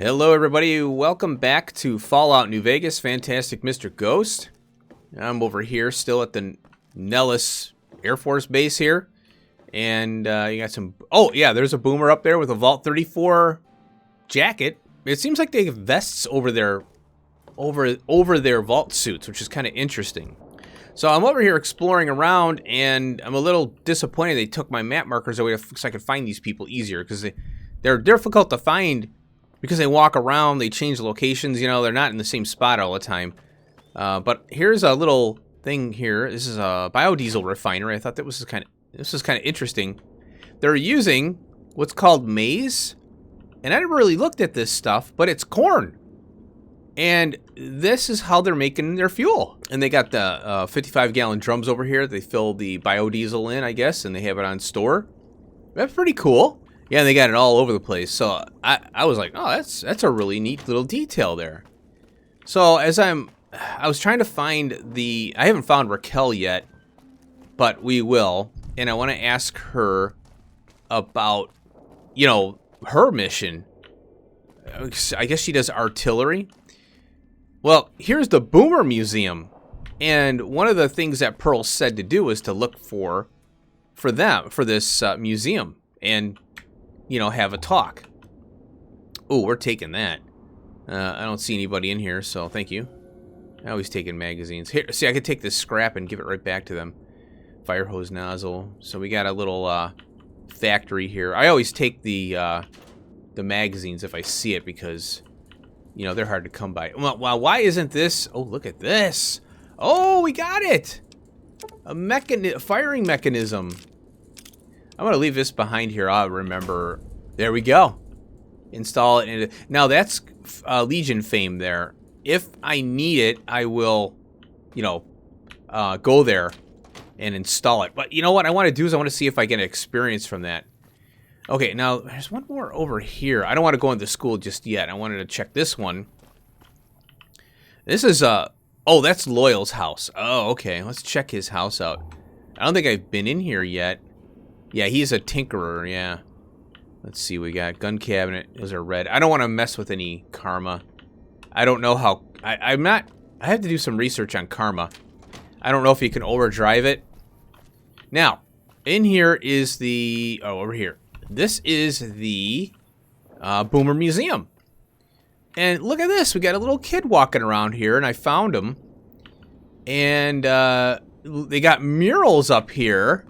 Hello everybody, welcome back to Fallout New Vegas, Fantastic Mr. Ghost. I'm over here still at the Nellis Air Force Base here. And you got some... Oh yeah, there's a boomer up there with a Vault 34 jacket. It seems like they have vests over their vault suits, which is kind of interesting. So I'm over here exploring around, and I'm a little disappointed they took my map markers away so I could find these people easier, because they're difficult to find because they walk around, they change locations, you know, they're not in the same spot all the time. But here's a little thing here. This is a biodiesel refinery. I thought this was kind of interesting. They're using what's called maize, and I never really looked at this stuff, but it's corn. And this is how they're making their fuel. And they got the 55-gallon drums over here. They fill the biodiesel in, I guess, and they have it on store. That's pretty cool. Yeah, and they got it all over the place. So I was like, oh, that's a really neat little detail there. So as I was trying to find I haven't found Raquel yet, but we will. And I want to ask her about, you know, her mission. I guess she does artillery. Well, here's the Boomer Museum, and one of the things that Pearl said to do is to look for this museum, and you know, have a talk. Oh, we're taking that. I don't see anybody in here, so thank you. I always take in magazines. Here, see, I could take this scrap and give it right back to them. Fire hose nozzle. So we got a little factory here. I always take the magazines if I see it because, you know, they're hard to come by. Well, why isn't this? Oh, look at this. Oh, we got it. A firing mechanism. I'm going to leave this behind here. I'll remember. There we go. Install it. Now, that's Legion fame there. If I need it, I will, you know, go there and install it. But you know what I want to do is I want to see if I get experience from that. Okay, now, there's one more over here. I don't want to go into school just yet. I wanted to check this one. This is, oh, that's Loyal's house. Oh, okay. Let's check his house out. I don't think I've been in here yet. Yeah, he's a tinkerer, yeah. Let's see, we got gun cabinet. Those are red. I don't want to mess with any karma. I don't know how... I have to do some research on karma. I don't know if you can overdrive it. Now, in here is the... Oh, over here. This is the Boomer Museum. And look at this. We got a little kid walking around here, and I found him. And they got murals up here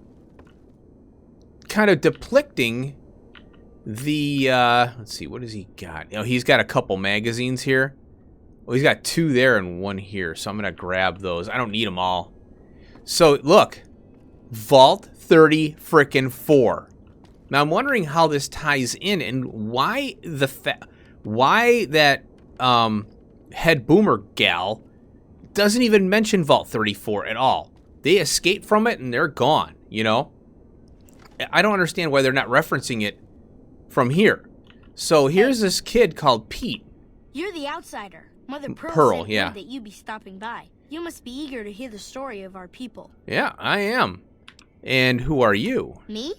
kind of depicting the... let's see, what has he got? You know, he's got a couple magazines here. Well, he's got two there and one here, so I'm going to grab those. I don't need them all. So, look. Vault 34. Now I'm wondering how this ties in and why that head boomer gal doesn't even mention Vault 34 at all. They escape from it and they're gone, you know? I don't understand why they're not referencing it from here. So here's this kid called Pete. You're the outsider. Mother Pearl said yeah. that you'd be stopping by. You must be eager to hear the story of our people. Yeah, I am. And who are you? Me?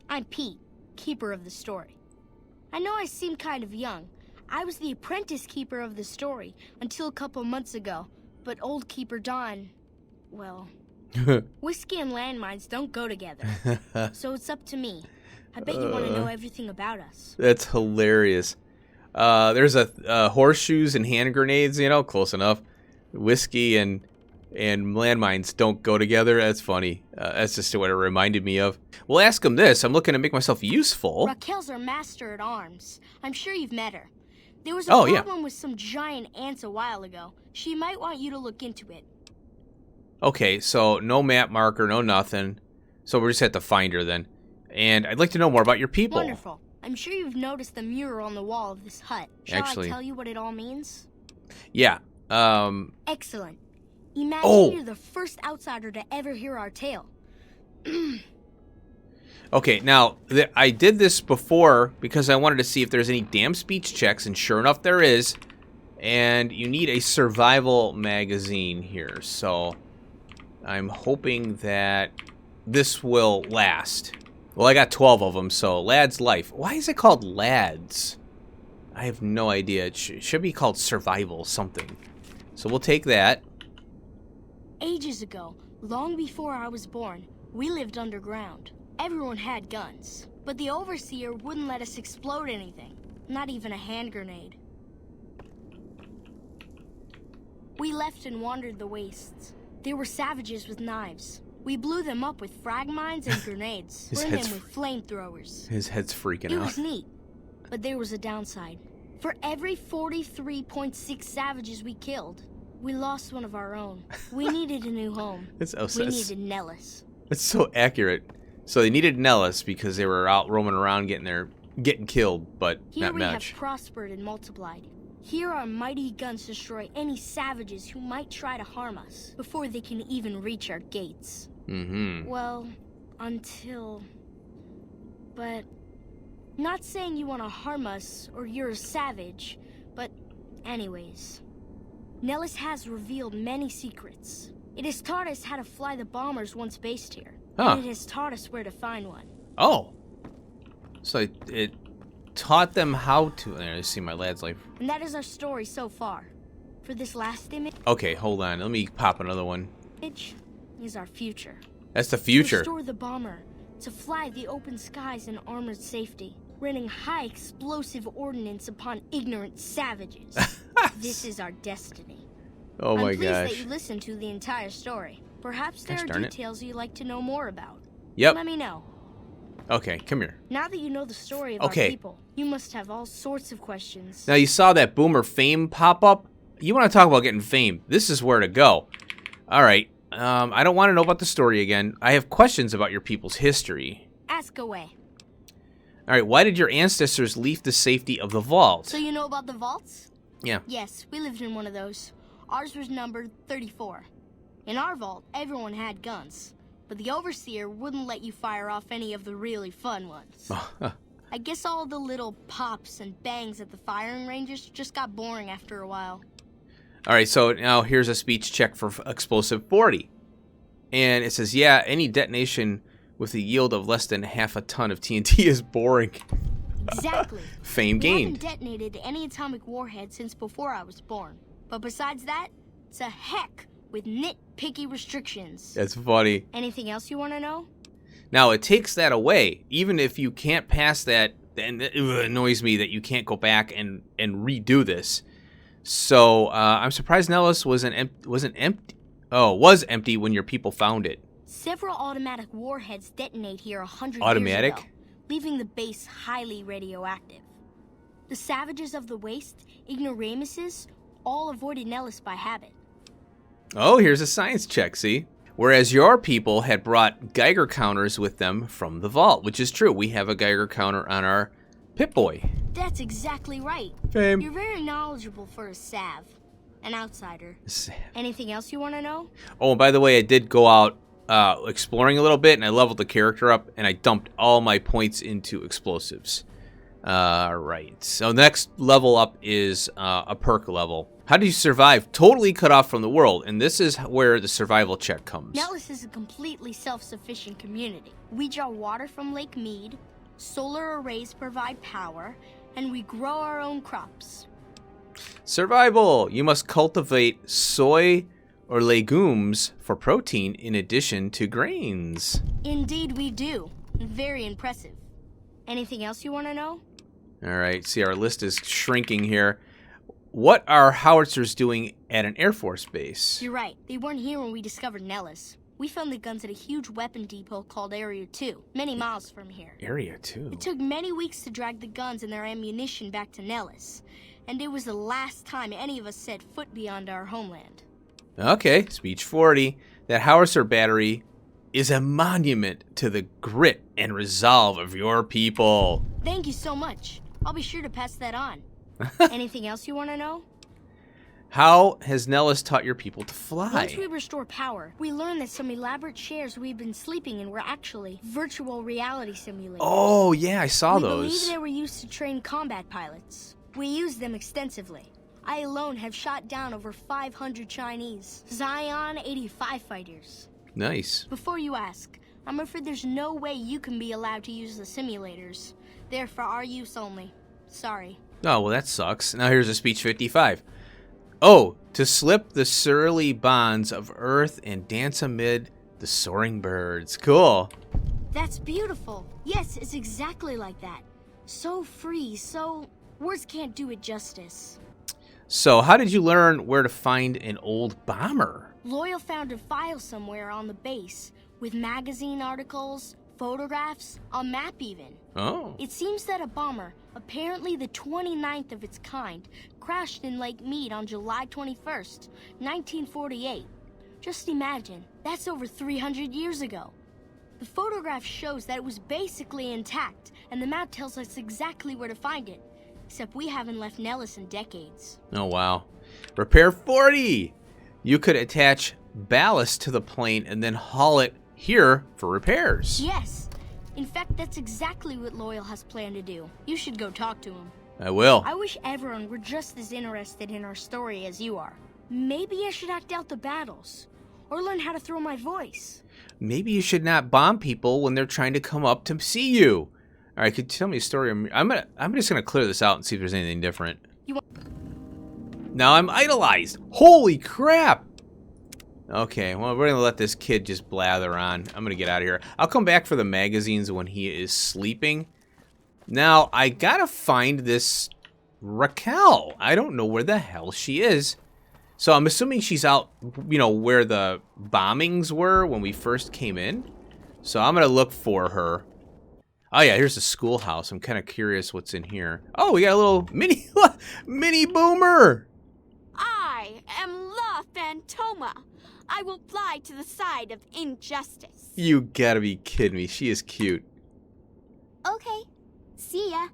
I'm Pete, keeper of the story. I know I seem kind of young. I was the apprentice keeper of the story until a couple months ago. But old keeper Don, well, whiskey and landmines don't go together. So it's up to me. I bet you want to know everything about us. That's hilarious. There's horseshoes and hand grenades, you know, close enough. Whiskey and landmines don't go together. That's funny. That's just what it reminded me of. We'll ask him this. I'm looking to make myself useful. Raquel's our master at arms. I'm sure you've met her. There was a problem with some giant ants a while ago. She might want you to look into it. Okay, so no map marker, no nothing. So we just have to find her then. And I'd like to know more about your people. Wonderful. I'm sure you've noticed the mural on the wall of this hut. Shall I tell you what it all means? Yeah. Excellent. Imagine you're the first outsider to ever hear our tale. Okay, now, I did this before because I wanted to see if there's any damn speech checks, and sure enough there is. And you need a survival magazine here, so I'm hoping that this will last. Well, I got 12 of them, so Lad's Life. Why is it called Lads? I have no idea. It should be called survival something. So we'll take that. Ages ago, long before I was born, we lived underground. Everyone had guns, but the overseer wouldn't let us explode anything, not even a hand grenade. We left and wandered the wastes. There were savages with knives. We blew them up with frag mines and grenades, burned them with flamethrowers. His head's freaking out. It was neat, but there was a downside. For every 43.6 savages we killed, we lost one of our own. We needed a new home. We needed Nellis. It's so accurate. So they needed Nellis because they were out roaming around getting killed, but Here not we much. have prospered and multiplied. Here our mighty guns destroy any savages who might try to harm us before they can even reach our gates. Mm-hmm. Well, until... But... Not saying you want to harm us or you're a savage, but anyways. Nellis has revealed many secrets. It has taught us how to fly the bombers once based here. Huh. And it has taught us where to find one. Oh. So it taught them how to... Let's see my lad's life. And that is our story so far. For this last image... Okay, hold on. Let me pop another one. Is our future. That's the future. To restore the bomber. To fly the open skies in armored safety. Raining high explosive ordnance upon ignorant savages. This is our destiny. Oh my I'm pleased gosh. that you listened to the entire story. Perhaps there are details you'd like to know more about. Yep. Let me know. Okay, come here. Now that you know the story of our people, you must have all sorts of questions. Now you saw that boomer fame pop up. You want to talk about getting fame? This is where to go. All right. I don't want to know about the story again. I have questions about your people's history. Ask away. All right. Why did your ancestors leave the safety of the vault? So you know about the vaults? Yeah. Yes, we lived in one of those. Ours was numbered 34. In our vault, everyone had guns, but the overseer wouldn't let you fire off any of the really fun ones. I guess all the little pops and bangs at the firing ranges just got boring after a while. All right, so now here's a speech check for explosive 40. And it says, yeah, any detonation with a yield of less than half a ton of TNT is boring. Exactly. Fame gained. We haven't detonated any atomic warhead since before I was born. But besides that, it's a heck with nitpicky restrictions. That's funny. Anything else you want to know? Now, it takes that away. Even if you can't pass that, and it annoys me that you can't go back and redo this. So, I'm surprised Nellis was empty when your people found it. Several automatic warheads detonate here 100 Automatic? years ago, leaving the base highly radioactive. The savages of the waste, ignoramuses, all avoided Nellis by habit. Oh, here's a science check, see? Whereas your people had brought Geiger counters with them from the vault, which is true. We have a Geiger counter on our Pip-Boy. That's exactly right. Fame. You're very knowledgeable for a Sav. An outsider. Sav. Anything else you want to know? Oh, and by the way, I did go out exploring a little bit, and I leveled the character up, and I dumped all my points into explosives. Right. So next level up is a perk level. How do you survive? Totally cut off from the world, and this is where the survival check comes. Nellis is a completely self-sufficient community. We draw water from Lake Mead, solar arrays provide power, and we grow our own crops. Survival! You must cultivate soy or legumes for protein in addition to grains. Indeed we do. Very impressive. Anything else you want to know? Alright, see our list is shrinking here. What are howitzers doing at an Air Force base? You're right. They weren't here when we discovered Nellis. We found the guns at a huge weapon depot called Area 2, many miles from here. Area 2? It took many weeks to drag the guns and their ammunition back to Nellis. And it was the last time any of us set foot beyond our homeland. Okay, speech 40. That howitzer battery is a monument to the grit and resolve of your people. Thank you so much. I'll be sure to pass that on. Anything else you want to know? How has Nellis taught your people to fly? Once we restore power, we learned that some elaborate chairs we've been sleeping in were actually virtual reality simulators. Oh, yeah, I saw those. We believe they were used to train combat pilots. We used them extensively. I alone have shot down over 500 Chinese Zion 85 fighters. Nice. Before you ask, I'm afraid there's no way you can be allowed to use the simulators. They're for our use only. Sorry. Oh, well, that sucks. Now here's a speech 55. Oh, to slip the surly bonds of earth and dance amid the soaring birds. Cool. That's beautiful. Yes, it's exactly like that. So free, so... words can't do it justice. So, how did you learn where to find an old bomber? Loyal found a file somewhere on the base, with magazine articles, photographs, a map even. Oh. It seems that a bomber, apparently the 29th of its kind, crashed in Lake Mead on July 21st, 1948. Just imagine, that's over 300 years ago. The photograph shows that it was basically intact, and the map tells us exactly where to find it. Except we haven't left Nellis in decades. Oh, wow. Repair 40! You could attach ballast to the plane and then haul it here for repairs. Yes. In fact, that's exactly what Loyal has planned to do. You should go talk to him. I will. I wish everyone were just as interested in our story as you are. Maybe I should act out the battles. Or learn how to throw my voice. Maybe you should not bomb people when they're trying to come up to see you. All right, could you tell me a story? I'm just gonna clear this out and see if there's anything different. Now I'm idolized. Holy crap! Okay, well, we're gonna let this kid just blather on. I'm gonna get out of here. I'll come back for the magazines when he is sleeping. Now I gotta find this Raquel. I don't know where the hell she is. So I'm assuming she's out, you know, where the bombings were when we first came in. So I'm gonna look for her. Oh yeah, here's the schoolhouse. I'm kind of curious what's in here. Oh, we got a little mini boomer. I am La Phantoma. I will fly to the side of injustice. You gotta be kidding me. She is cute. Okay. See ya.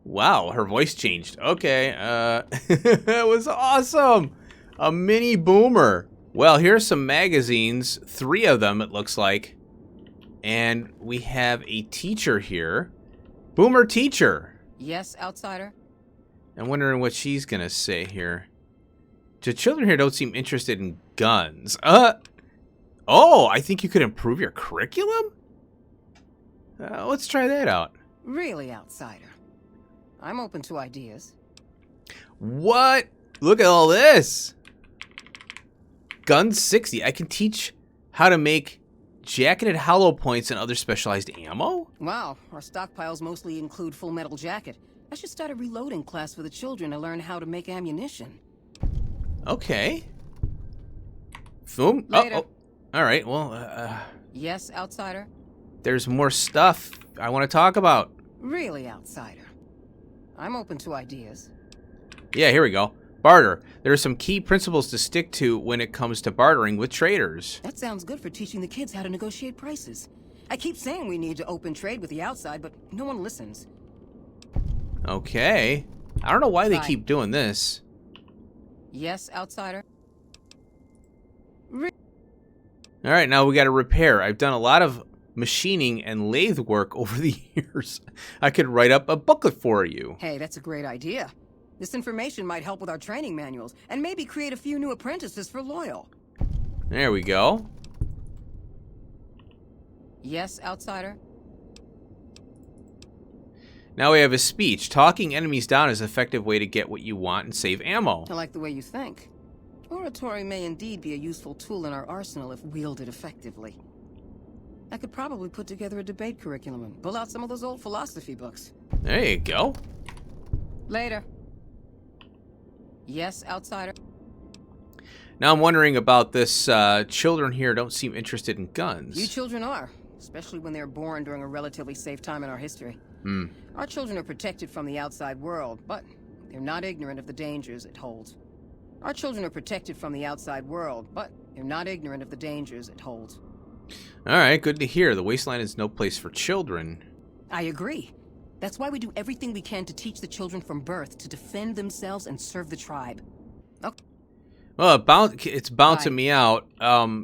Wow, her voice changed. Okay, that was awesome. A mini boomer. Well, here's some magazines. 3 of them, it looks like. And we have a teacher here. Boomer teacher. Yes, outsider? I'm wondering what she's going to say here. The children here don't seem interested in guns. Oh, I think you could improve your curriculum? Let's try that out. Really, outsider? I'm open to ideas. What? Look at all this. Gun 60. I can teach how to make jacketed hollow points and other specialized ammo? Wow, our stockpiles mostly include full metal jacket. I should start a reloading class for the children to learn how to make ammunition. Okay. Boom. Later. Oh. All right, well, Yes, outsider? there's more stuff I want to talk about. Really, outsider? I'm open to ideas. Yeah, here we go. Barter. There are some key principles to stick to when it comes to bartering with traders. That sounds good for teaching the kids how to negotiate prices. I keep saying we need to open trade with the outside, but no one listens. Okay. I don't know why they Bye. keep doing this. Yes, outsider? All right, now we got to repair. I've done a lot of machining and lathe work over the years. I could write up a booklet for you. Hey, that's a great idea. This information might help with our training manuals, and maybe create a few new apprentices for Loyal. There we go. Yes, outsider? Now we have a speech. Talking enemies down is an effective way to get what you want and save ammo. I like the way you think. Oratory may indeed be a useful tool in our arsenal if wielded effectively. I could probably put together a debate curriculum and pull out some of those old philosophy books. There you go. Later. Yes, outsider? Now I'm wondering about this. Children here don't seem interested in guns. You children are, especially when they're born during a relatively safe time in our history. Our children are protected from the outside world, but they're not ignorant of the dangers it holds. Our children are protected from the outside world, but they're not ignorant of the dangers it holds. All right, good to hear. The wasteland is no place for children. I agree. That's why we do everything we can to teach the children from birth to defend themselves and serve the tribe. Okay. Well, it's bouncing Bye. me out.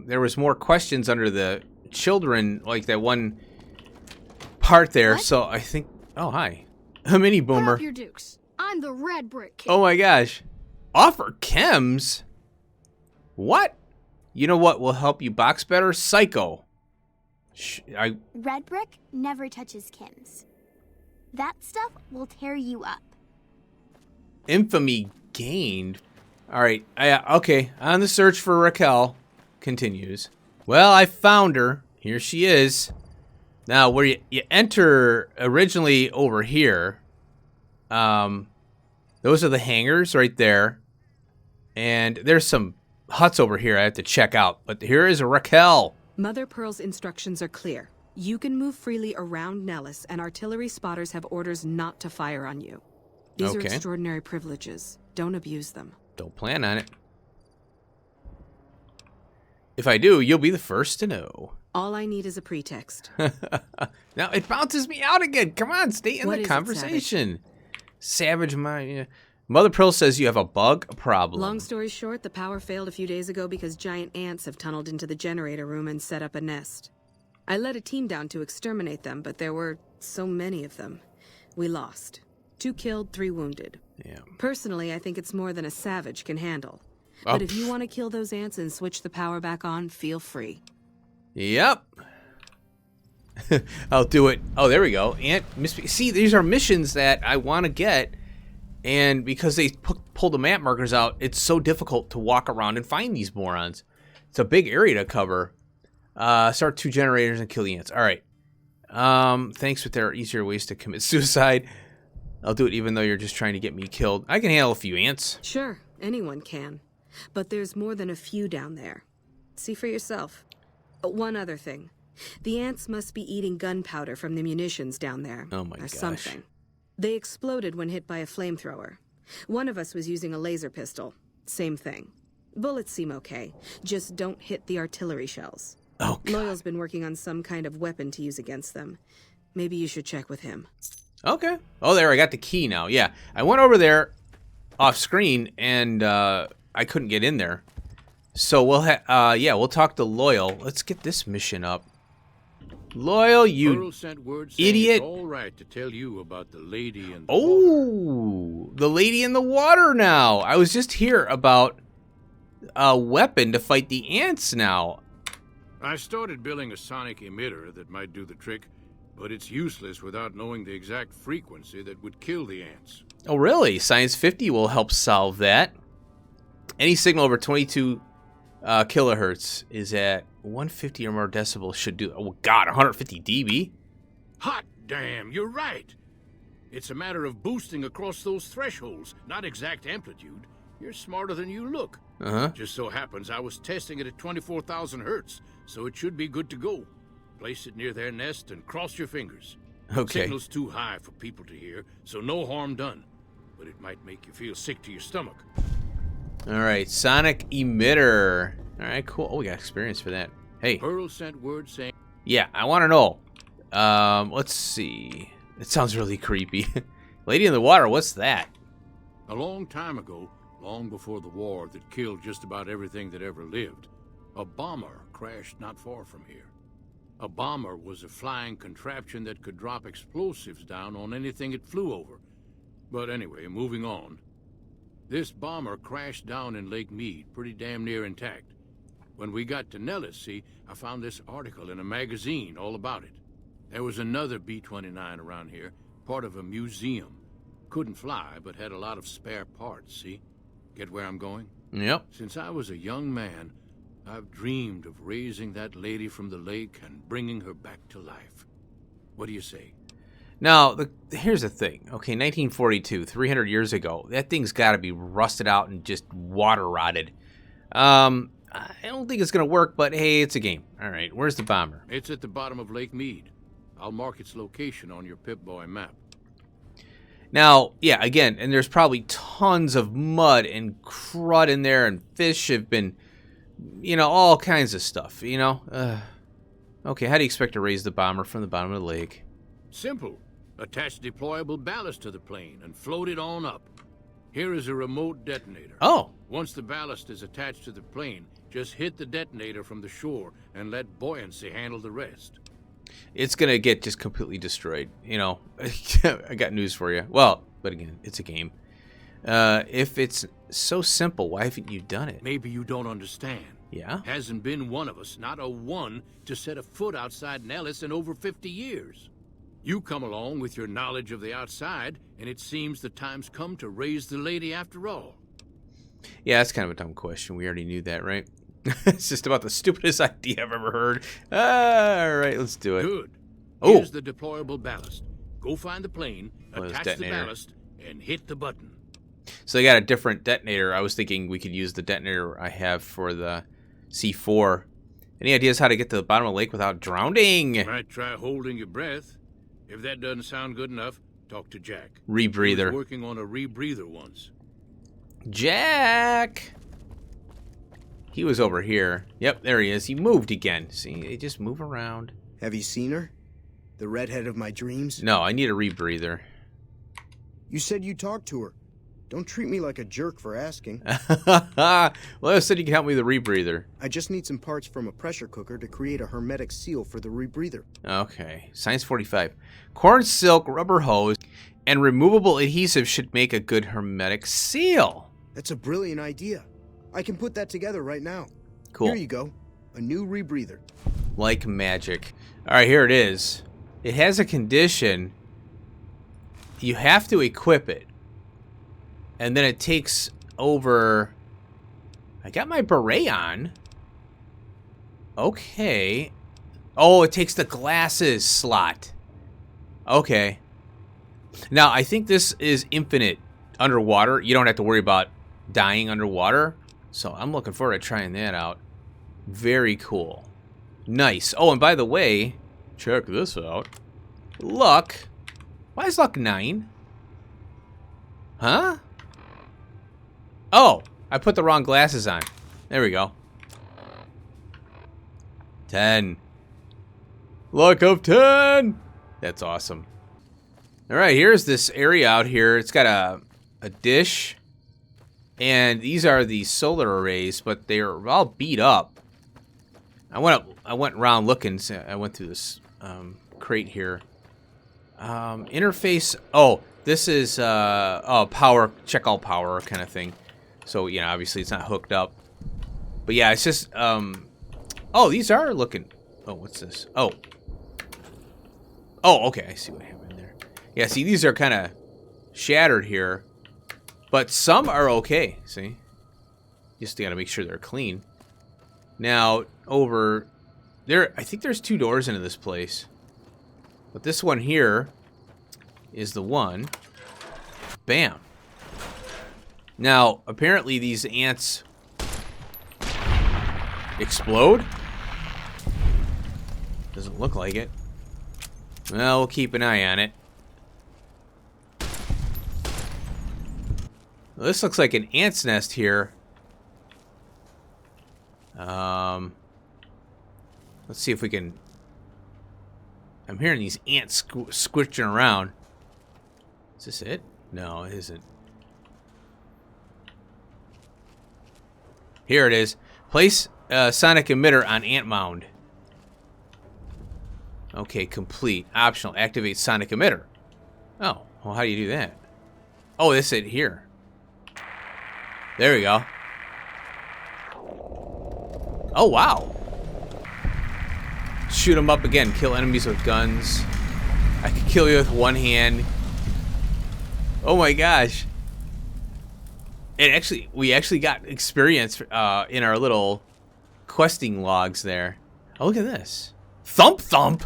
There was more questions under the children, like that one part there. What? So I think. Oh, hi, a mini Put boomer. up your dukes. I'm the Red Brick Kid. Oh my gosh, offer chems. What? You know what will help you box better? Psycho. Red Brick never touches chems. That stuff will tear you up. Infamy gained. All right. Okay. On the search for Raquel continues. Well, I found her. Here she is. Now, where you enter originally over here, those are the hangars right there. And there's some huts over here I have to check out. But here is Raquel. Mother Pearl's instructions are clear. You can move freely around Nellis, and artillery spotters have orders not to fire on you. These are extraordinary privileges. Don't abuse them. Don't plan on it. If I do, you'll be the first to know. All I need is a pretext. Now, it bounces me out again. Come on, stay in the conversation. Savage mind. Mother Pearl says you have a bug problem. Long story short, the power failed a few days ago because giant ants have tunneled into the generator room and set up a nest. I led a team down to exterminate them, but there were so many of them. We lost. 2 killed, 3 wounded. Yeah. Personally, I think it's more than a savage can handle. But if you want to kill those ants and switch the power back on, feel free. Yep. I'll do it. Oh, there we go. See, these are missions that I want to get, and because they pulled the map markers out, it's so difficult to walk around and find these morons. It's a big area to cover. Start 2 generators and kill the ants. All right. Thanks, but there are easier ways to commit suicide. I'll do it even though you're just trying to get me killed. I can handle a few ants. Sure, anyone can. But there's more than a few down there. See for yourself. One other thing. The ants must be eating gunpowder from the munitions down there. Oh my or gosh. Something. They exploded when hit by a flamethrower. One of us was using a laser pistol. Same thing. Bullets seem okay. Just don't hit the artillery shells. Oh, God. Loyal's been working on some kind of weapon to use against them. Maybe you should check with him. Okay. Oh, there, I got the key now. Yeah, I went over there off screen, and I couldn't get in there. So we'll talk to Loyal. Let's get this mission up. Loyal, you idiot. It's all right to tell you about the lady in the water. The lady in the water now. I was just here about a weapon to fight the ants now. I started building a sonic emitter that might do the trick, but it's useless without knowing the exact frequency that would kill the ants. Oh, really? Science 50 will help solve that. Any signal over 22 kilohertz is at 150 or more decibels should do. Oh, God, 150 dB? Hot damn, you're right. It's a matter of boosting across those thresholds, not exact amplitude. You're smarter than you look. Just so happens I was testing it at 24,000 hertz, so it should be good to go. Place it near their nest and cross your fingers. Okay. Signal's too high for people to hear, so no harm done. But it might make you feel sick to your stomach. All right, sonic emitter. All right, cool. Oh, we got experience for that. Hey. Pearl sent word saying... Yeah, I want to know. Let's see. It sounds really creepy. Lady in the water, what's that? A long time ago, long before the war that killed just about everything that ever lived, a bomber crashed not far from here. A bomber was a flying contraption that could drop explosives down on anything it flew over. But anyway, moving on. This bomber crashed down in Lake Mead, pretty damn near intact. When we got to Nellis, see, I found this article in a magazine all about it. There was another B-29 around here, part of a museum. Couldn't fly, but had a lot of spare parts, see? Get where I'm going? Yep. Since I was a young man, I've dreamed of raising that lady from the lake and bringing her back to life. What do you say? Now, here's the thing. Okay, 1942, 300 years ago. That thing's got to be rusted out and just water rotted. I don't think it's going to work, but hey, it's a game. All right, where's the bomber? It's at the bottom of Lake Mead. I'll mark its location on your Pip-Boy map. Now, yeah, again, and there's probably tons of mud and crud in there, and fish have been, you know, all kinds of stuff, you know? Okay, how do you expect to raise the bomber from the bottom of the lake? Simple. Attach deployable ballast to the plane and float it on up. Here is a remote detonator. Oh. Once the ballast is attached to the plane, just hit the detonator from the shore and let buoyancy handle the rest. It's going to get just completely destroyed, you know. I got news for you. Well, but again, it's a game. If it's so simple, why haven't you done it? Maybe you don't understand. Yeah? Hasn't been one of us, not a one, to set a foot outside Nellis in over 50 years. You come along with your knowledge of the outside, and it seems the time's come to raise the lady after all. Yeah, that's kind of a dumb question. We already knew that, right? It's just about the stupidest idea I've ever heard. All right, let's do it. Good. Oh. Here's the deployable ballast. Go find the plane, this attach the detonator. ballast, and hit the button. So they got a different detonator. I was thinking we could use the detonator I have for the C4. Any ideas how to get to the bottom of the lake without drowning? Might try holding your breath. If that doesn't sound good enough, talk to Jack. Rebreather. He was working on a rebreather once. Jack! He was over here. Yep, there he is. He moved again. See, they just move around. Have you seen her? The redhead of my dreams? No, I need a rebreather. You said you talked to her. Don't treat me like a jerk for asking. Well, I said you can help me with the rebreather. I just need some parts from a pressure cooker to create a hermetic seal for the rebreather. Okay, Science 45. Corn silk, rubber hose, and removable adhesive should make a good hermetic seal. That's a brilliant idea. I can put that together right now. Cool. Here you go. A new rebreather. Like magic. All right, here it is. It has a condition. You have to equip it. And then it takes over... I got my beret on. Okay. Oh, it takes the glasses slot. Okay. Now, I think this is infinite underwater. You don't have to worry about dying underwater. So I'm looking forward to trying that out. Very cool. Nice. Oh, and by the way, check this out. Luck. Why is luck 9? Huh? Oh, I put the wrong glasses on. There we go. 10. Luck of 10. That's awesome. All right, here's this area out here. It's got a dish. And these are the solar arrays, but they're all beat up. I went around looking. So I went through this crate here. Interface. Oh, this is power. Check all power kind of thing. So yeah, obviously it's not hooked up. But yeah, it's just. Oh, these are looking. Oh, what's this? Oh. Oh, okay. I see what happened there. Yeah, see, these are kind of shattered here. But some are okay, see? Just gotta make sure they're clean. Now, over there, I think there's 2 doors into this place. But this one here is the one. Bam. Now, apparently these ants explode. Doesn't look like it. Well, we'll keep an eye on it. Well, this looks like an ant's nest here. Let's see if we can... I'm hearing these ants squishing around. Is this it? No, it isn't. Here it is. Place sonic emitter on ant mound. Okay, complete. Optional. Activate sonic emitter. Oh, well, how do you do that? Oh, this is it here. There we go. Oh, wow. Shoot them up again. Kill enemies with guns. I can kill you with one hand. Oh my gosh. We actually got experience in our little questing logs there. Oh, look at this. Thump Thump.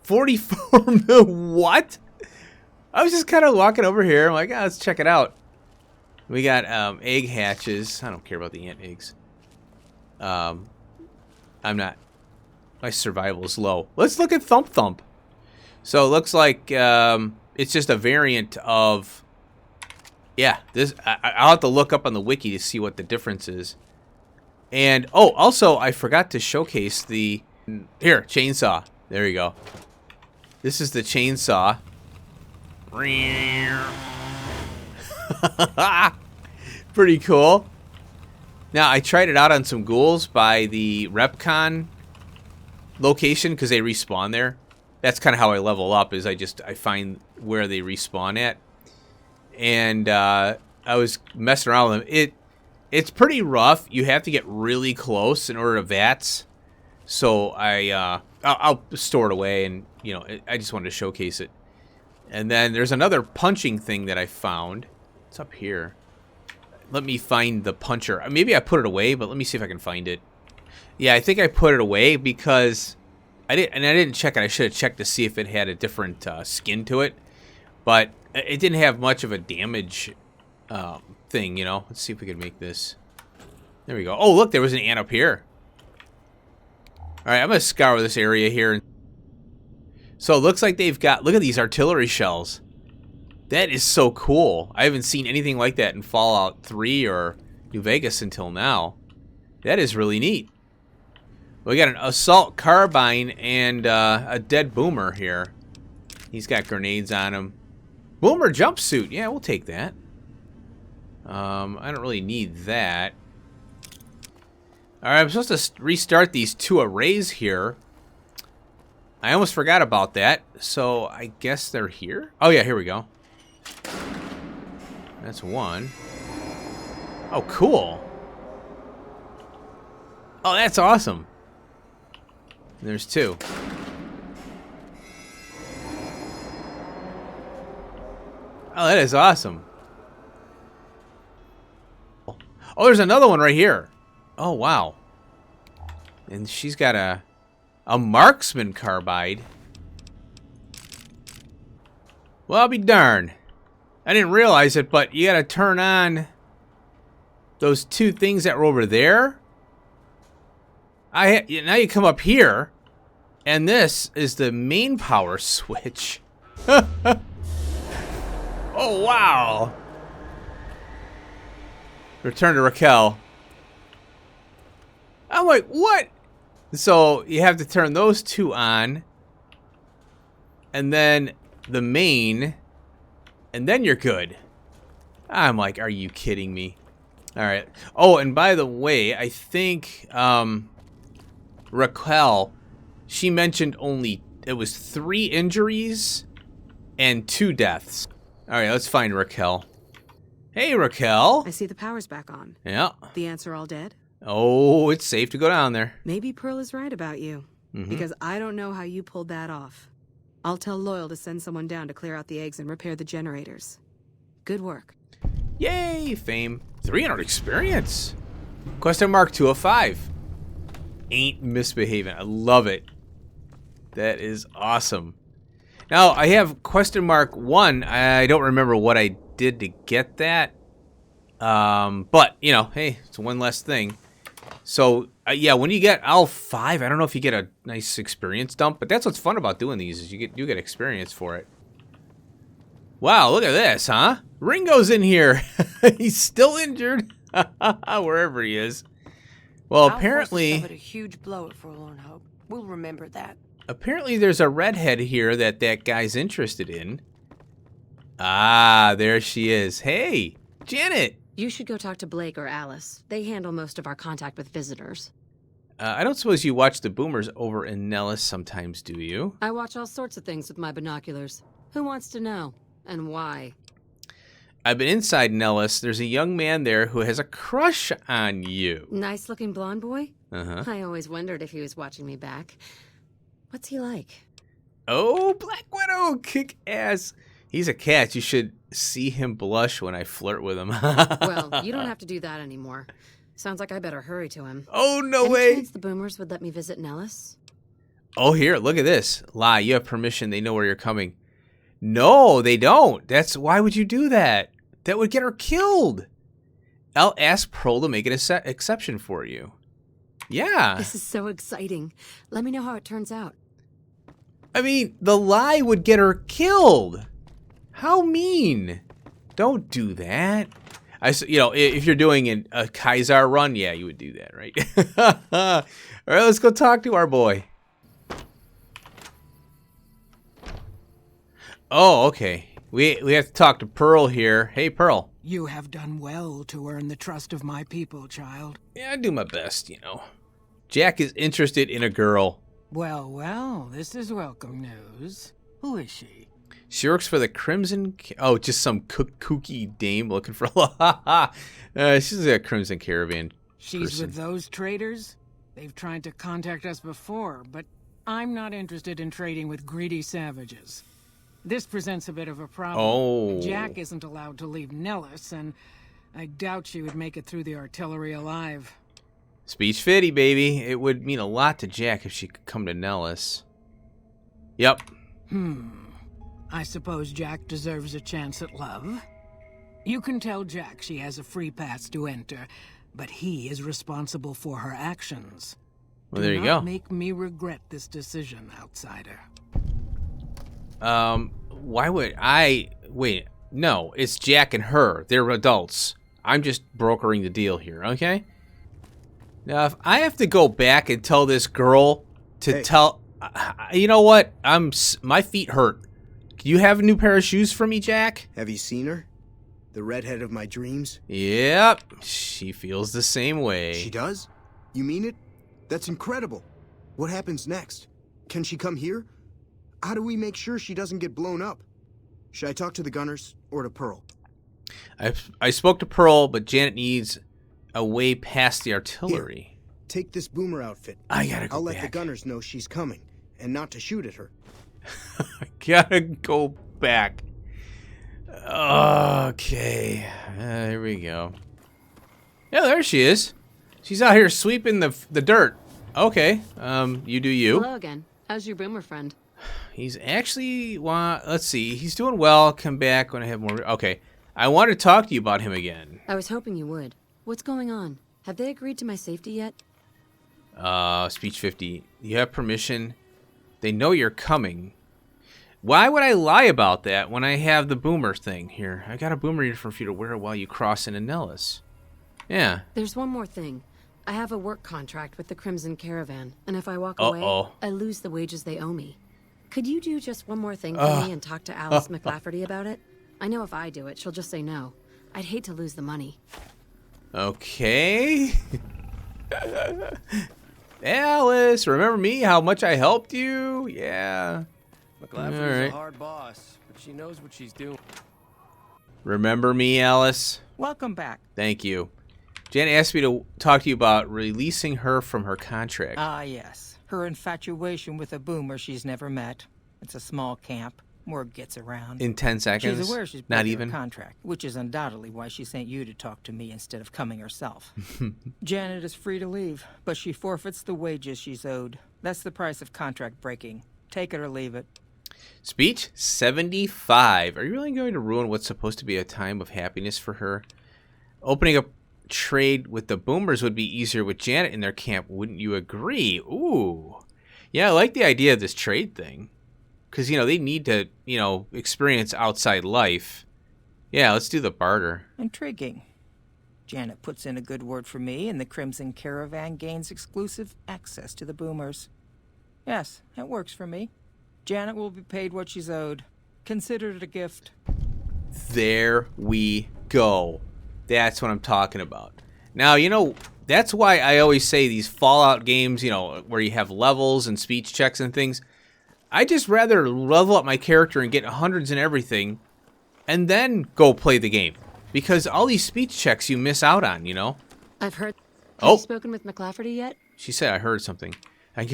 44 mil. What? I was just kind of walking over here. I'm like, let's check it out. We got egg hatches. I don't care about the ant eggs. I'm not. My survival is low. Let's look at Thump Thump. So it looks like it's just a variant of. Yeah, this. I'll have to look up on the wiki to see what the difference is. And oh, also I forgot to showcase the chainsaw. There you go. This is the chainsaw. Pretty cool. Now, I tried it out on some ghouls by the Repcon location because they respawn there. That's kind of how I level up, is I find where they respawn at. And I was messing around with them. It's pretty rough. You have to get really close in order to VATS. So I I'll store it away, and, you know, I just wanted to showcase it. And then there's another punching thing that I found. It's up here. Let me find the puncher. Maybe I put it away, but let me see if I can find it. Yeah, I think I put it away because I didn't check it. I should have checked to see if it had a different skin to it, but it didn't have much of a damage thing, you know. Let's see if we can make this. There we go. Oh, look, there was an ant up here. All right, I'm gonna scour this area here. So it looks like they've got. Look at these artillery shells. That is so cool. I haven't seen anything like that in Fallout 3 or New Vegas until now. That is really neat. We got an assault carbine and a dead boomer here. He's got grenades on him. Boomer jumpsuit. Yeah, we'll take that. I don't really need that. All right, I'm supposed to restart these 2 arrays here. I almost forgot about that. So I guess they're here. Oh yeah, here we go. That's 1. Oh, cool. Oh, that's awesome. There's 2. Oh, that is awesome. Oh, there's another one right here. Oh, wow. And she's got a marksman carbide. Well, I'll be darned. I didn't realize it, but you gotta turn on those 2 things that were over there. Now you come up here, and this is the main power switch. Oh, wow. Return to Raquel. I'm like, what? So you have to turn those 2 on, and then the main, and then you're good. I'm like, are you kidding me? All right. Oh, and by the way, I think Raquel, she mentioned it was 3 injuries and 2 deaths. All right, let's find Raquel. Hey, Raquel. I see the power's back on. Yeah. The ants are all dead? Oh, it's safe to go down there. Maybe Pearl is right about you. Because I don't know how you pulled that off. I'll tell Loyal to send someone down to clear out the eggs and repair the generators. Good work. Yay, fame. 300 experience. Question mark 2 of 5. Ain't misbehaving. I love it. That is awesome. Now, I have question mark 1. I don't remember what I did to get that. But, you know, hey, it's one less thing. So, yeah, when you get L5, I don't know if you get a nice experience dump, but that's what's fun about doing these, is you get experience for it. Wow, look at this, huh? Ringo's in here. He's still injured. Wherever he is. Well, apparently... Suffered a huge blow at Forlorn Hope. We'll remember that. Apparently there's a redhead here that guy's interested in. Ah, there she is. Hey, Janet. You should go talk to Blake or Alice. They handle most of our contact with visitors. I don't suppose you watch the boomers over in Nellis sometimes, do you? I watch all sorts of things with my binoculars. Who wants to know? And why? I've been inside Nellis. There's a young man there who has a crush on you. Nice-looking blonde boy? Uh-huh. I always wondered if he was watching me back. What's he like? Oh, Black Widow, kick ass. He's a cat. You should see him blush when I flirt with him. Well, you don't have to do that anymore. Sounds like I better hurry to him. Oh, no Any way. chance the boomers would let me visit Nellis? Oh, here, look at this. Lie, you have permission. They know where you're coming. No, they don't. Why would you do that? That would get her killed. I'll ask Pearl to make an exception for you. Yeah. This is so exciting. Let me know how it turns out. I mean, the lie would get her killed. How mean. Don't do that. If you're doing a Kaiser run, yeah, you would do that, right? All right, let's go talk to our boy. Oh, okay. We have to talk to Pearl here. Hey, Pearl. You have done well to earn the trust of my people, child. Yeah, I do my best, Jack is interested in a girl. Well, this is welcome news. Who is she? She works for the Crimson... Oh, just some kooky dame looking for... she's a Crimson Caravan She's person. with those traitors? They've tried to contact us before, but I'm not interested in trading with greedy savages. This presents a bit of a problem. Oh. Jack isn't allowed to leave Nellis, and I doubt she would make it through the artillery alive. Speech fitty, baby. It would mean a lot to Jack if she could come to Nellis. Yep. I suppose Jack deserves a chance at love. You can tell Jack she has a free pass to enter, but he is responsible for her actions. Well, there you Do go. not make me regret this decision, outsider. Why would I... Wait, no, it's Jack and her. They're adults. I'm just brokering the deal here, okay? Now, if I have to go back and tell this girl to tell... you know what? My feet hurt. Do you have a new pair of shoes for me, Jack? Have you seen her? The redhead of my dreams? Yep. She feels the same way. She does? You mean it? That's incredible. What happens next? Can she come here? How do we make sure she doesn't get blown up? Should I talk to the gunners or to Pearl? I spoke to Pearl, but Janet needs a way past the artillery. Here, take this boomer outfit. I gotta go I'll back. let the gunners know she's coming, and not to shoot at her. I gotta go back. Okay. Here we go. Yeah, there she is. She's out here sweeping the dirt. Okay. You do you. Hello again. How's your boomer friend? He's actually... let's see. He's doing well. Come back when I have more... Okay. I want to talk to you about him again. I was hoping you would. What's going on? Have they agreed to my safety yet? Speech 50. You have permission. They know you're coming. Why would I lie about that when I have the boomer thing here? I got a boomer here for you to wear while you cross into Nellis. Yeah. There's one more thing. I have a work contract with the Crimson Caravan, and if I walk away, I lose the wages they owe me. Could you do just one more thing for me and talk to Alice McLafferty about it? I know if I do it, she'll just say no. I'd hate to lose the money. Okay. Alice, remember me? How much I helped you? Yeah. McLafferty's a hard boss, but she knows what she's doing. Remember me, Alice? Welcome back. Thank you. Janet asked me to talk to you about releasing her from her contract. Ah, yes. Her infatuation with a boomer she's never met. It's a small camp. Word gets around. In 10 seconds? She's aware she's not breaking even her contract, which is undoubtedly why she sent you to talk to me instead of coming herself. Janet is free to leave, but she forfeits the wages she's owed. That's the price of contract breaking. Take it or leave it. Speech 75. Are you really going to ruin what's supposed to be a time of happiness for her? Opening up trade with the boomers would be easier with Janet in their camp, wouldn't you agree? Ooh. Yeah, I like the idea of this trade thing. Because, they need to, experience outside life. Yeah, let's do the barter. Intriguing. Janet puts in a good word for me, and the Crimson Caravan gains exclusive access to the boomers. Yes, it works for me. Janet will be paid what she's owed. Consider it a gift. There we go. That's what I'm talking about. Now, that's why I always say these Fallout games, where you have levels and speech checks and things. I just rather level up my character and get hundreds and everything, and then go play the game. Because all these speech checks you miss out on, I've heard... Have you spoken with McLafferty yet? She said I heard something. I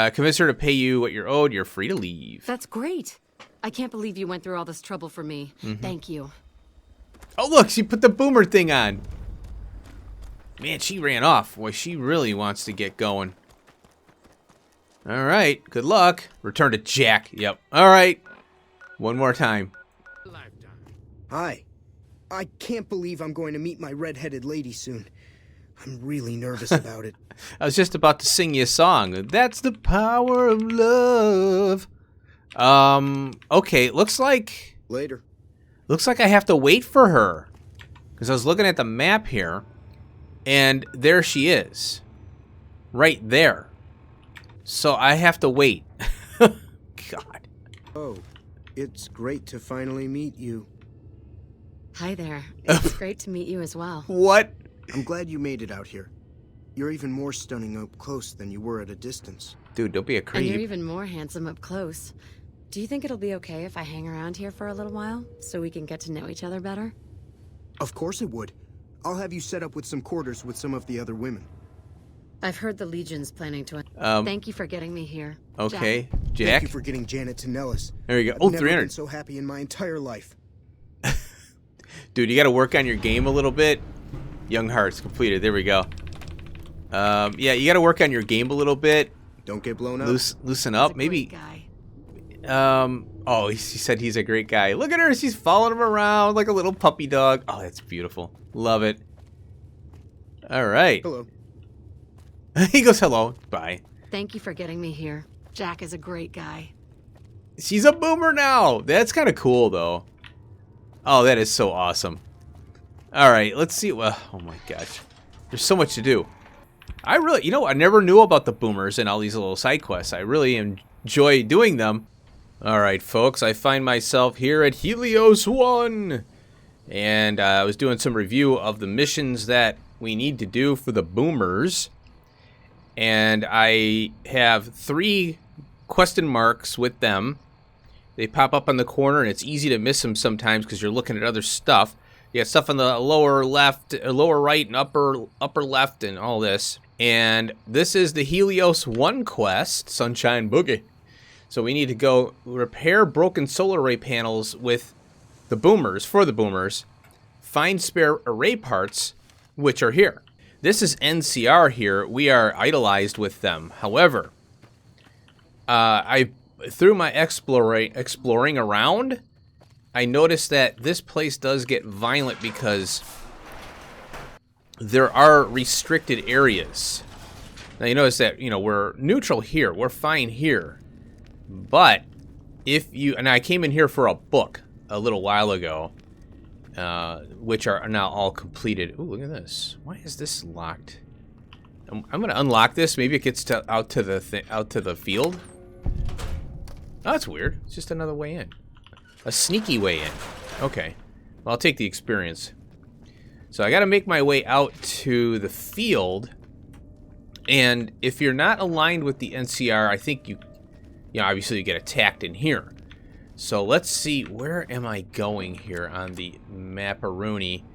convinced her to pay you what you're owed. You're free to leave. That's great. I can't believe you went through all this trouble for me. Thank you. Oh, look, she put the boomer thing on. Man, she ran off. Boy, she really wants to get going. All right, good luck. Return to Jack. Yep. All right. One more time. Hi. I can't believe I'm going to meet my red-headed lady soon. I'm really nervous about it. I was just about to sing you a song. That's the power of love. Okay, looks like... Later. Looks like I have to wait for her. Because I was looking at the map here, and there she is. Right there. So I have to wait. God. Oh, it's great to finally meet you. Hi there. It's great to meet you as well. What? I'm glad you made it out here. You're even more stunning up close than you were at a distance. Dude, don't be a creep. And you're even more handsome up close. Do you think it'll be okay if I hang around here for a little while, so we can get to know each other better? Of course it would. I'll have you set up with some quarters with some of the other women. I've heard the Legion's planning to... Thank you for getting me here. Okay, Jack. Thank you for getting Janet to Nellis. There you go. I've Oh, never 300. been so happy in my entire life. Dude, you got to work on your game a little bit. Young Hearts completed. There we go. Yeah, you got to work on your game a little bit. Don't get blown up. Loosen up. Maybe. Guy. Oh, he said he's a great guy. Look at her. She's following him around like a little puppy dog. Oh, that's beautiful. Love it. All right. Hello. He goes, hello. Bye. Thank you for getting me here. Jack is a great guy. She's a boomer now. That's kind of cool, though. Oh, that is so awesome. All right, let's see. Well, oh my gosh. There's so much to do. I really, I never knew about the boomers and all these little side quests. I really enjoy doing them. All right, folks, I find myself here at Helios 1. And I was doing some review of the missions that we need to do for the boomers. And I have 3 question marks with them. They pop up on the corner, and it's easy to miss them sometimes because you're looking at other stuff. You got stuff on the lower left, lower right, and upper left, and all this. And this is the Helios 1 quest, Sunshine Boogie. So we need to go repair broken solar array panels with the boomers, for the boomers. Find spare array parts, which are here. This is NCR here. We are idolized with them. However, through my exploring around, I noticed that this place does get violent because there are restricted areas. Now you notice that, we're neutral here. We're fine here. But if you, and I came in here for a book a little while ago, which are now all completed. Ooh, look at this. Why is this locked? I'm going to unlock this. Maybe it gets out to the field. Oh, that's weird. It's just another way in. A sneaky way in. Okay. Well, I'll take the experience. So I got to make my way out to the field. And if you're not aligned with the NCR, I think obviously you get attacked in here. So let's see, where am I going here on the map-a-rooney?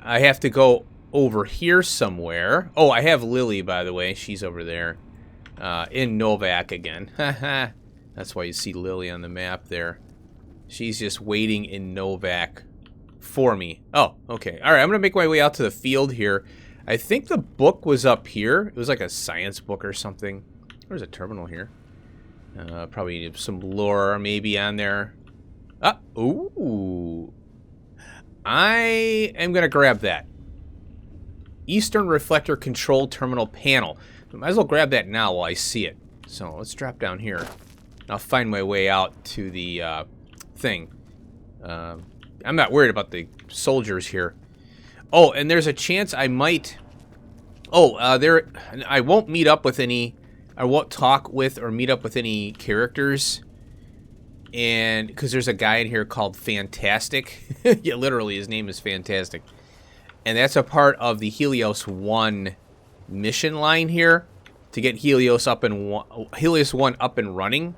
I have to go over here somewhere. Oh, I have Lily, by the way. She's over there. In Novak again. That's why you see Lily on the map there. She's just waiting in Novak for me. Oh, okay. All right, I'm going to make my way out to the field here. I think the book was up here. It was like a science book or something. There's a terminal here. Probably need some lore maybe on there. Ooh. I am going to grab that. Eastern Reflector Control Terminal Panel. Might as well grab that now while I see it. So let's drop down here. I'll find my way out to the thing. I'm not worried about the soldiers here. Oh, and there's a chance I might... I won't meet up with any... I won't talk with or meet up with any characters. And... because there's a guy in here called Fantastic. Yeah, literally, his name is Fantastic. And that's a part of the Helios 1 mission line here. To get Helios 1 up and running.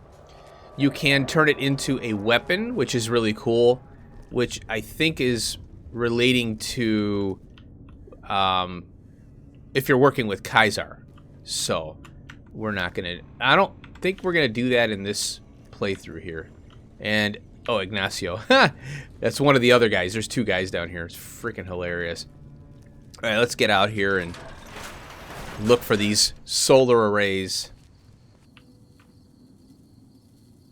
You can turn it into a weapon, which is really cool. Which I think is relating to if you're working with Kaisar. So we're not gonna, I don't think we're gonna do that in this playthrough here. And oh, Ignacio. That's one of the other guys. There's 2 guys down here. It's freaking hilarious. All right, let's get out here and look for these solar arrays.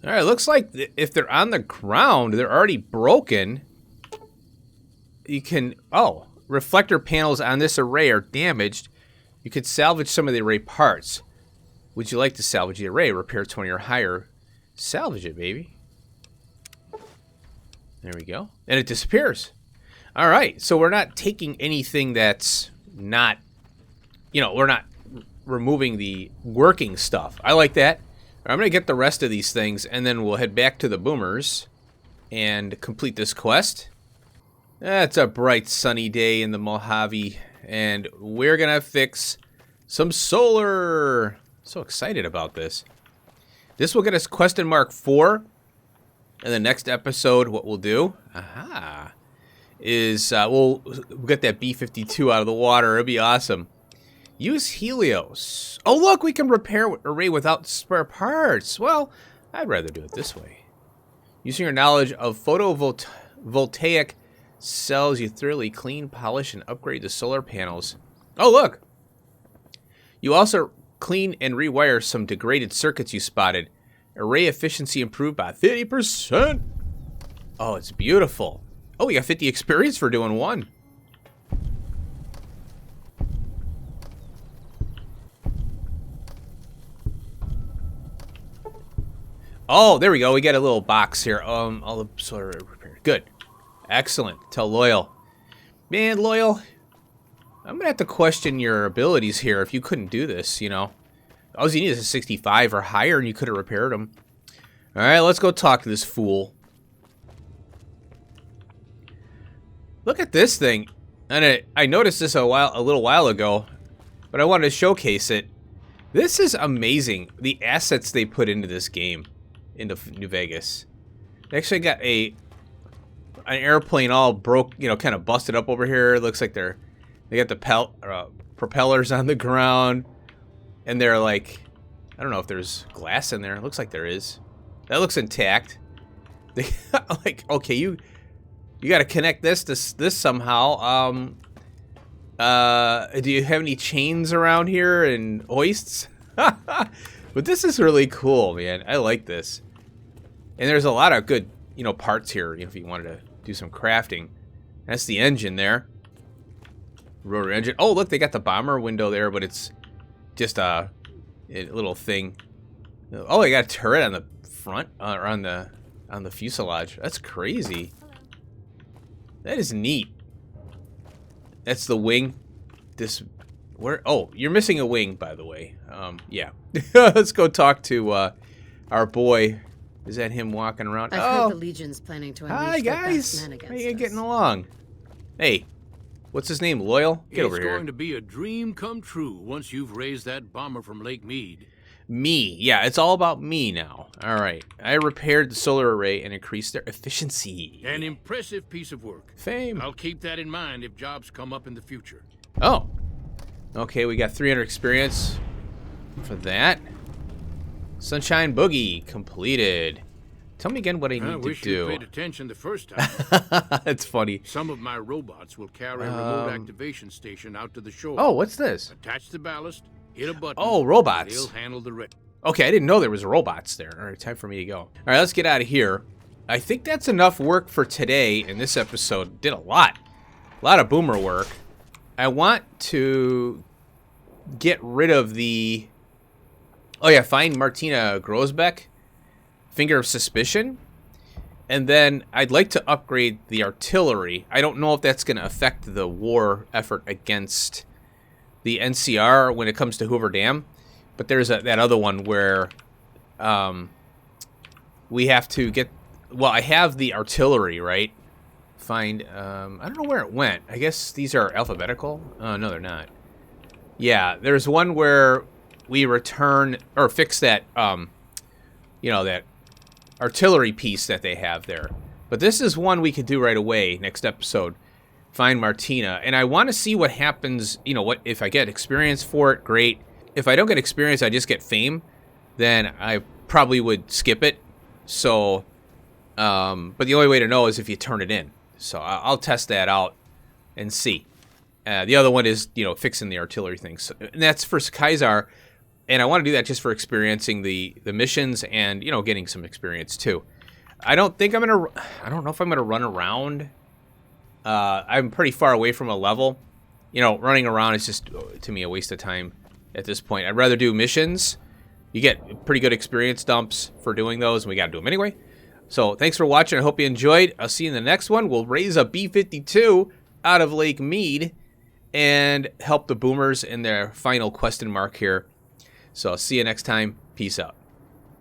All right, looks like if they're on the ground, they're already broken. You can... oh, reflector panels on this array are damaged. You could salvage some of the array parts. Would you like to salvage the array? Repair 20 or higher. Salvage it, baby. There we go. And it disappears. All right, so we're not taking anything that's not... we're not removing the working stuff. I like that. I'm going to get the rest of these things, and then we'll head back to the boomers and complete this quest. It's a bright, sunny day in the Mojave, and we're going to fix some solar. So excited about this. This will get us question mark 4. In the next episode, what we'll do, is we'll get that B-52 out of the water. It'll be awesome. Use Helios. Oh, look, we can repair array without spare parts. Well, I'd rather do it this way. Using your knowledge of photovoltaic cells, you thoroughly clean, polish, and upgrade the solar panels. Oh, look. You also clean and rewire some degraded circuits you spotted. Array efficiency improved by 50%. Oh, it's beautiful. Oh, we got 50 experience for doing one. Oh, there we go. We got a little box here. All the solar repaired. Good. Excellent. Tell Loyal. Man, Loyal, I'm going to have to question your abilities here if you couldn't do this, you know. All you need is a 65 or higher and you could have repaired them. All right, let's go talk to this fool. Look at this thing. And I noticed this a little while ago, but I wanted to showcase it. This is amazing. The assets they put into this game. Into New Vegas. They actually got an airplane all broke, you know, kind of busted up over here. It looks like they got the propellers on the ground, and they're like, I don't know if there's glass in there. It looks like there is. That looks intact. They like, okay, you got to connect this to this somehow. Do you have any chains around here and hoists? But this is really cool, man. I like this. And there's a lot of good, you know, parts here, you know, if you wanted to do some crafting. That's the engine there. Rotor engine. Oh, look, they got the bomber window there, but it's just a little thing. Oh, they got a turret on the front, or on the fuselage. That's crazy. That is neat. That's the wing. Where? Oh, you're missing a wing, by the way. Yeah. Let's go talk to our boy. Is that him walking around? I've heard the Legion's planning to unleash their best men against us. How you getting along? Hey, what's his name? Loyal? Get over here. It's going to be a dream come true once you've raised that bomber from Lake Mead. Me. Yeah, it's all about me now. All right. I repaired the solar array and increased their efficiency. An impressive piece of work. Fame. I'll keep that in mind if jobs come up in the future. Oh. Okay, we got 300 experience for that. Sunshine Boogie completed. Tell me again what I need to do. I wish you paid attention the first time. That's funny. Some of my robots will carry a remote activation station out to the shore. Oh, what's this? Attach the ballast, hit a button. Oh, robots. They'll handle the rest. Okay, I didn't know there was robots there. All right, time for me to go. All right, let's get out of here. I think that's enough work for today in this episode. Did a lot of boomer work. I want to get rid of the... Oh yeah, find Martina Grosbeck, Finger of Suspicion, and then I'd like to upgrade the artillery. I don't know if that's going to affect the war effort against the NCR when it comes to Hoover Dam, but there's that other one where we have to get... Well, I have the artillery, right? Find... I don't know where it went. I guess these are alphabetical? No, they're not. Yeah, there's one where... we return or fix that, you know, that artillery piece that they have there. But this is one we could do right away next episode. Find Martina. And I want to see what happens, you know, what if I get experience for it, great. If I don't get experience, I just get fame, then I probably would skip it. So, but the only way to know is if you turn it in. So I'll test that out and see. The other one is, you know, fixing the artillery things. So, and that's for Kaisar. And I want to do that just for experiencing the missions and, you know, getting some experience too. I don't know if I'm going to run around. I'm pretty far away from a level. You know, running around is just, to me, a waste of time at this point. I'd rather do missions. You get pretty good experience dumps for doing those, and we got to do them anyway. So thanks for watching. I hope you enjoyed. I'll see you in the next one. We'll raise a B-52 out of Lake Mead and help the boomers in their final question mark here. So I'll see you next time. Peace out.